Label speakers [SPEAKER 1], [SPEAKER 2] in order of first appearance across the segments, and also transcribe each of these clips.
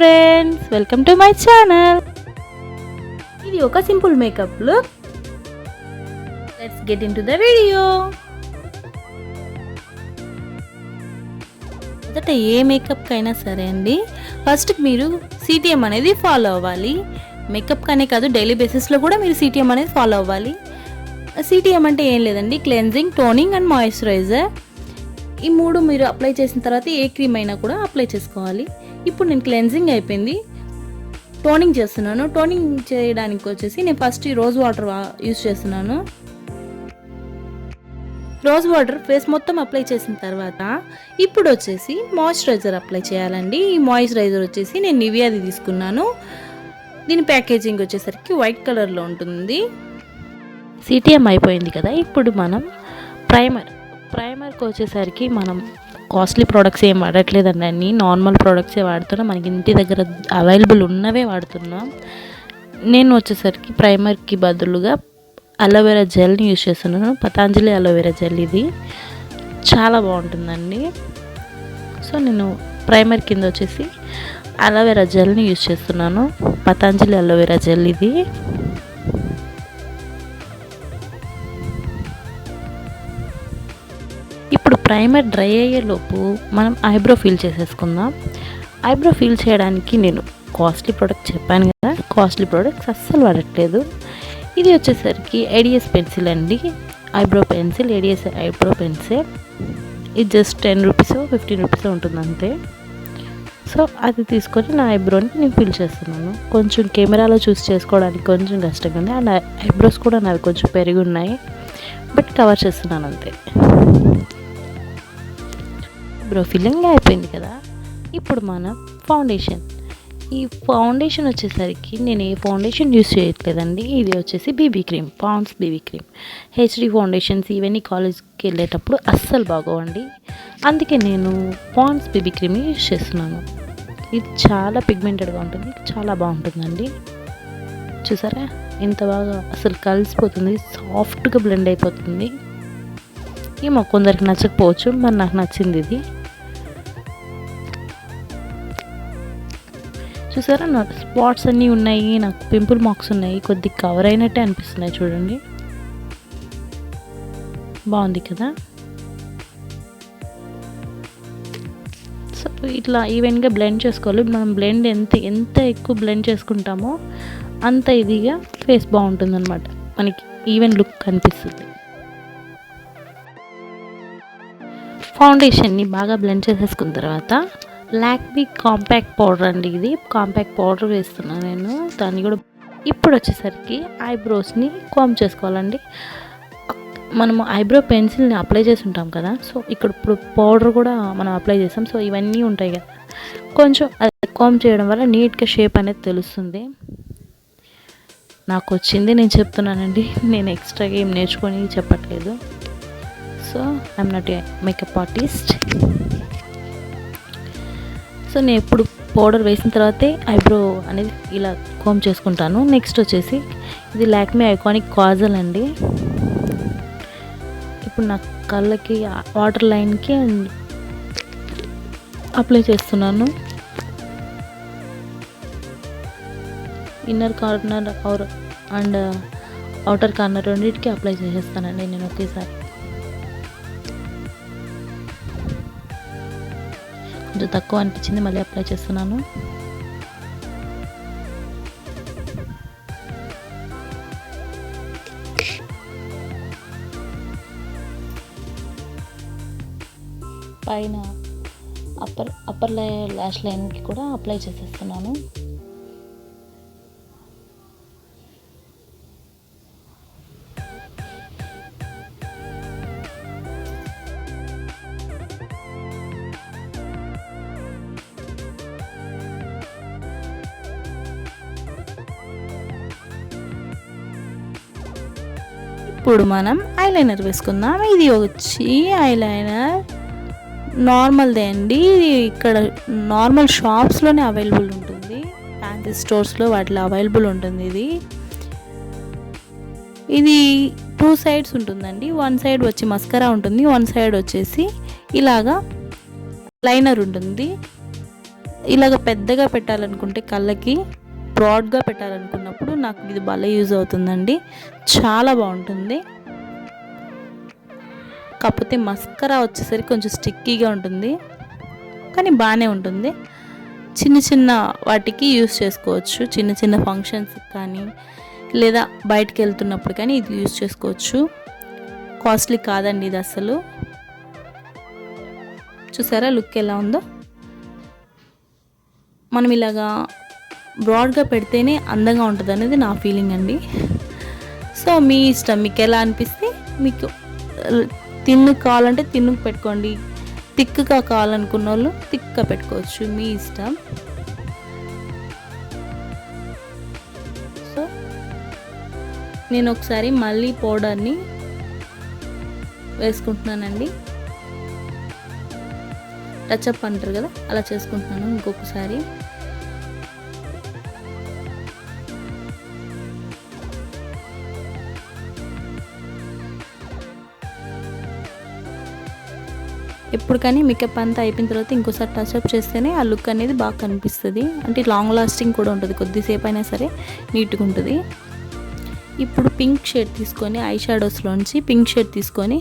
[SPEAKER 1] friends, welcome to my channel. ఇది ఒక simple makeup look. Let's get into the video. మొదట ఏ makeup కైనా సరే అండి, ఫస్ట్ మీరు సిటిఎం అనేది ఫాలో అవ్వాలి. మేకప్ కనే కాదు, డైలీ బేసిస్లో కూడా మీరు సిటిఎం అనేది ఫాలో అవ్వాలి. సిటిఎం అంటే ఏం లేదండి, క్లెన్జింగ్, టోనింగ్ అండ్ మాయిశ్చరైజర్. ఈ మూడు మీరు అప్లై చేసిన తర్వాత ఏ క్రీమ్ అయినా కూడా అప్లై చేసుకోవాలి. ఇప్పుడు నేను క్లెన్జింగ్ అయిపోయింది, టోనింగ్ చేస్తున్నాను. టోనింగ్ చేయడానికి వచ్చేసి నేను ఫస్ట్ ఈ రోజ్ వాటర్ యూస్ చేస్తున్నాను. రోజ్ వాటర్ ఫేస్ మొత్తం అప్లై చేసిన తర్వాత ఇప్పుడు వచ్చేసి మాయిశ్చరైజర్ అప్లై చేయాలండి. ఈ మాయిశ్చరైజర్ వచ్చేసి నేను నివియాది తీసుకున్నాను. దీని ప్యాకేజింగ్ వచ్చేసరికి వైట్ కలర్లో ఉంటుంది. సిటిఎం అయిపోయింది కదా, ఇప్పుడు మనం ప్రైమర్కి వచ్చేసరికి మనం కాస్ట్లీ ప్రోడక్ట్స్ ఏం వాడట్లేదండి, అన్నీ నార్మల్ ప్రోడక్ట్సే వాడుతున్నాం. మనకి ఇంటి దగ్గర అవైలబుల్ ఉన్నవే వాడుతున్నాం. నేను వచ్చేసరికి ప్రైమర్కి బదులుగా అలోవెరా జెల్ని యూజ్ చేస్తున్నాను. పతాంజలి అలోవెరా జెల్, ఇది చాలా బాగుంటుందండి. సో నేను ప్రైమర్ కింద వచ్చేసి అలోవెరా జెల్ని యూజ్ చేస్తున్నాను. పతాంజలి అలోవెరా జెల్ ఇది. ఇప్పుడు ప్రైమర్ డ్రై అయ్యేలోపు మనం ఐబ్రో ఫిల్ చేసేసుకుందాం. ఐబ్రో ఫిల్ చేయడానికి నేను కాస్ట్లీ ప్రోడక్ట్ చెప్పాను కదా, కాస్ట్లీ ప్రోడక్ట్స్ అస్సలు వాడట్లేదు. ఇది వచ్చేసరికి ఏడిఎస్ పెన్సిల్ అండి, eyebrow pencil, ADS eyebrow pencil. ఇది జస్ట్ 10 రూపీస్ 15 రూపీస్ ఉంటుంది అంతే. సో అది తీసుకొని నా ఐబ్రోని నేను ఫిల్ చేస్తున్నాను. కొంచెం కెమెరాలో చూసి చేసుకోవడానికి కొంచెం కష్టంగా ఉంది, అండ్ ఐబ్రోస్ కూడా నావి కొంచెం పెరిగి ఉన్నాయి, బట్ కవర్ చేస్తున్నాను అంతే. ఐబ్రో ఫిల్లింగ్ అయిపోయింది కదా, ఇప్పుడు మనం ఫౌండేషన్. ఈ ఫౌండేషన్ వచ్చేసరికి నేను ఏ ఫౌండేషన్ యూస్ చేయట్లేదండి. ఇది వచ్చేసి BB cream, Pond's BB cream. HD foundations ఇవన్నీ కాలేజ్కి వెళ్ళేటప్పుడు అస్సలు బాగోవండి, అందుకే నేను పాండ్స్ బీబీ క్రీమ్ యూస్ చేస్తున్నాను. ఇది చాలా పిగ్మెంటెడ్గా ఉంటుంది, చాలా బాగుంటుందండి. చూసారా ఎంత బాగా అసలు కలిసిపోతుంది, సాఫ్ట్గా బ్లెండ్ అయిపోతుంది. ఏమో కొందరికి నచ్చకపోవచ్చు, మరి నాకు నచ్చింది ఇది. చూసారా నా స్పాట్స్ అన్నీ ఉన్నాయి, నాకు పింపుల్ మార్క్స్ ఉన్నాయి, కొద్దిగా కవర్ అయినట్టే అనిపిస్తున్నాయి. చూడండి బాగుంది కదా. సో ఇట్లా ఈవెన్గా బ్లెండ్ చేసుకోవాలి. మనం బ్లెండ్ ఎంత ఎక్కువ బ్లెండ్ చేసుకుంటామో అంత ఇదిగా ఫేస్ బాగుంటుంది అనమాట, మనకి ఈవెన్ లుక్ కనిపిస్తుంది. ఫౌండేషన్ని బాగా బ్లెండ్ చేసేసుకున్న తర్వాత లాక్మీ కాంపాక్ట్ పౌడర్ అండి, ఇది కాంపాక్ట్ పౌడర్ వేస్తున్నాను నేను దాన్ని కూడా. ఇప్పుడు వచ్చేసరికి ఐబ్రోస్ని కాంబ్ చేసుకోవాలండి. మనము ఐబ్రో పెన్సిల్ని అప్లై చేసి ఉంటాం కదా, సో ఇక్కడ ఇప్పుడు పౌడర్ కూడా మనం అప్లై చేస్తాం. సో ఇవన్నీ ఉంటాయి కదా, కొంచెం అది కాంబ్ చేయడం వల్ల నీట్గా షేప్ అనేది తెలుస్తుంది. నాకు వచ్చింది నేను చెప్తున్నానండి, నేను ఎక్స్ట్రాగా ఏం నేర్చుకొని చెప్పట్లేదు. So I'm not a makeup artist. So నేను ఎప్పుడు పౌడర్ వేసిన తర్వాతే ఐబ్రో అనేది ఇలా కోమ్ చేసుకుంటాను. నెక్స్ట్ వచ్చేసి ఇది లాక్మీ ఐకానిక్ కాజల్ అండి. ఇప్పుడు నా కళ్ళకి వాటర్ లైన్కి అప్లై చేస్తున్నాను. Inner corner and outer corner రెండింటికి అప్లై చేసేస్తానండి నేను ఒకేసారి. కొంచెం తక్కువ అనిపించింది, మళ్ళీ అప్లై చేస్తున్నాను. పైన అప్పర్ ల్యాష్ లైన్కి కూడా అప్లై చేసేస్తున్నాను. ఇప్పుడు మనం ఐలైనర్ వేసుకుందాం. ఇది వచ్చి ఐలైనర్ నార్మల్దే అండి, ఇక్కడ నార్మల్ షాప్స్లోనే అవైలబుల్ ఉంటుంది, ఫ్యాన్సీ స్టోర్స్లో వాటిలో అవైలబుల్ ఉంటుంది. ఇది 2 సైడ్స్ ఉంటుందండి. 1 సైడ్ వచ్చి మస్కరా ఉంటుంది, 1 సైడ్ వచ్చేసి ఇలాగా లైనర్ ఉంటుంది. ఇలాగ పెద్దగా పెట్టాలనుకుంటే కళ్ళకి బ్రాడ్గా పెట్టాలనుకున్నప్పుడు నాకు ఇది భలే యూజ్ అవుతుందండి, చాలా బాగుంటుంది. కాకపోతే మస్కరా వచ్చేసరికి కొంచెం స్టిక్కీగా ఉంటుంది, కానీ బాగానే ఉంటుంది. చిన్న చిన్న వాటికి యూస్ చేసుకోవచ్చు, చిన్న చిన్న ఫంక్షన్స్ కానీ లేదా బయటికి వెళ్తున్నప్పుడు కానీ ఇది యూస్ చేసుకోవచ్చు. కాస్ట్లీ కాదండి ఇది అసలు. చూసారా లుక్ ఎలా ఉందో. మనం ఇలాగా బ్రాడ్గా పెడితేనే అందంగా ఉంటుంది అనేది నా ఫీలింగ్ అండి. సో మీ ఇష్టం, మీకు ఎలా అనిపిస్తే. మీకు తిన్ను కావాలంటే తిన్నుకు పెట్టుకోండి, థిక్గా కావాలనుకున్న వాళ్ళు థిక్గా పెట్టుకోవచ్చు, మీ ఇష్టం. సో నేను ఒకసారి మళ్ళీ పౌడర్ని వేసుకుంటున్నానండి. టచ్అప్ అంటారు కదా, అలా చేసుకుంటున్నాను ఇంకొకసారి. ఎప్పుడు కానీ మేకప్ అంతా అయిపోయిన తర్వాత ఇంకోసారి టచ్అప్ చేస్తేనే ఆ లుక్ అనేది బాగా కనిపిస్తుంది. అంటే లాంగ్ లాస్టింగ్ కూడా ఉంటుంది, కొద్దిసేపు అయినా సరే నీట్గా ఉంటుంది. ఇప్పుడు పింక్ షేడ్ తీసుకొని ఐ షాడోస్లోంచి పింక్ షేడ్ తీసుకొని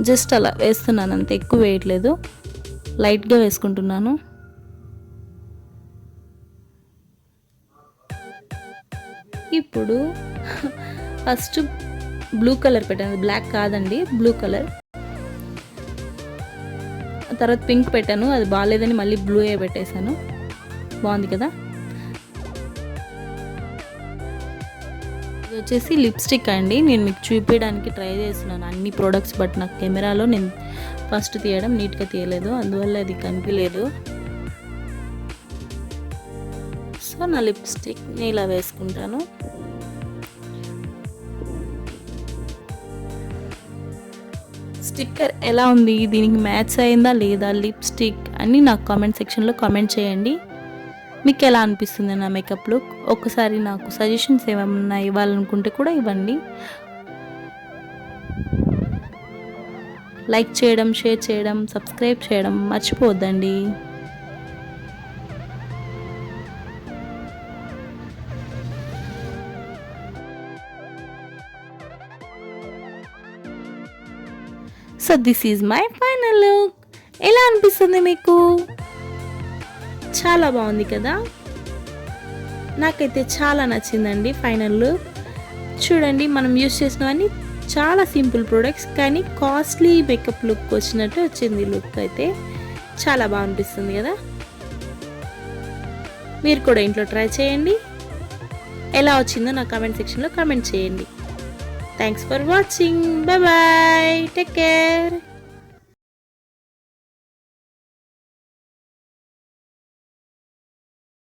[SPEAKER 1] జస్ట్ అలా వేస్తున్నాను, అంత ఎక్కువ వేయట్లేదు, లైట్గా వేసుకుంటున్నాను. ఇప్పుడు ఫస్ట్ బ్లూ కలర్ పెట్టాను, బ్లాక్ కాదండి, బ్లూ కలర్. తర్వాత పింక్ పెట్టాను, అది బాగాలేదని మళ్ళీ బ్లూ ఏ పెట్టేశాను. బాగుంది కదా. ఇది వచ్చేసి లిప్స్టిక్ అండి. నేను మీకు చూపించడానికి ట్రై చేస్తున్నాను అన్ని ప్రోడక్ట్స్, బట్ నాకు కెమెరాలో నేను ఫస్ట్ తీయడం నీట్గా తీయలేదు, అందువల్ల అది కనిపించలేదు. సో నా లిప్స్టిక్ని ఇలా వేసుకుంటాను. స్టిక్కర్ ఎలా ఉంది, దీనికి మ్యాచ్ అయిందా లేదా లిప్స్టిక్ అని నాకు కామెంట్ సెక్షన్లో కామెంట్ చేయండి. మీకు ఎలా అనిపిస్తుంది నా మేకప్ లుక్. ఒకసారి నాకు సజెషన్స్ ఏమన్నా ఇవ్వాలనుకుంటే కూడా ఇవ్వండి. లైక్ చేయడం, షేర్ చేయడం, సబ్స్క్రైబ్ చేయడం మర్చిపోవద్దండి. So this is my final look. ఎలా అనిపిస్తుంది మీకు? చాలా బాగుంది కదా. నాకైతే చాలా నచ్చిందండి ఫైనల్ లుక్. చూడండి, మనం యూస్ చేసినవన్నీ చాలా సింపుల్ ప్రోడక్ట్స్, కానీ కాస్ట్లీ మేకప్ లుక్ వచ్చినట్టు వచ్చింది. లుక్ అయితే చాలా బాగా అనిపిస్తుంది కదా. మీరు కూడా ఇంట్లో ట్రై చేయండి. ఎలా వచ్చిందో నా కామెంట్ సెక్షన్లో కామెంట్ చేయండి. Thanks for watching. Bye bye. Take care.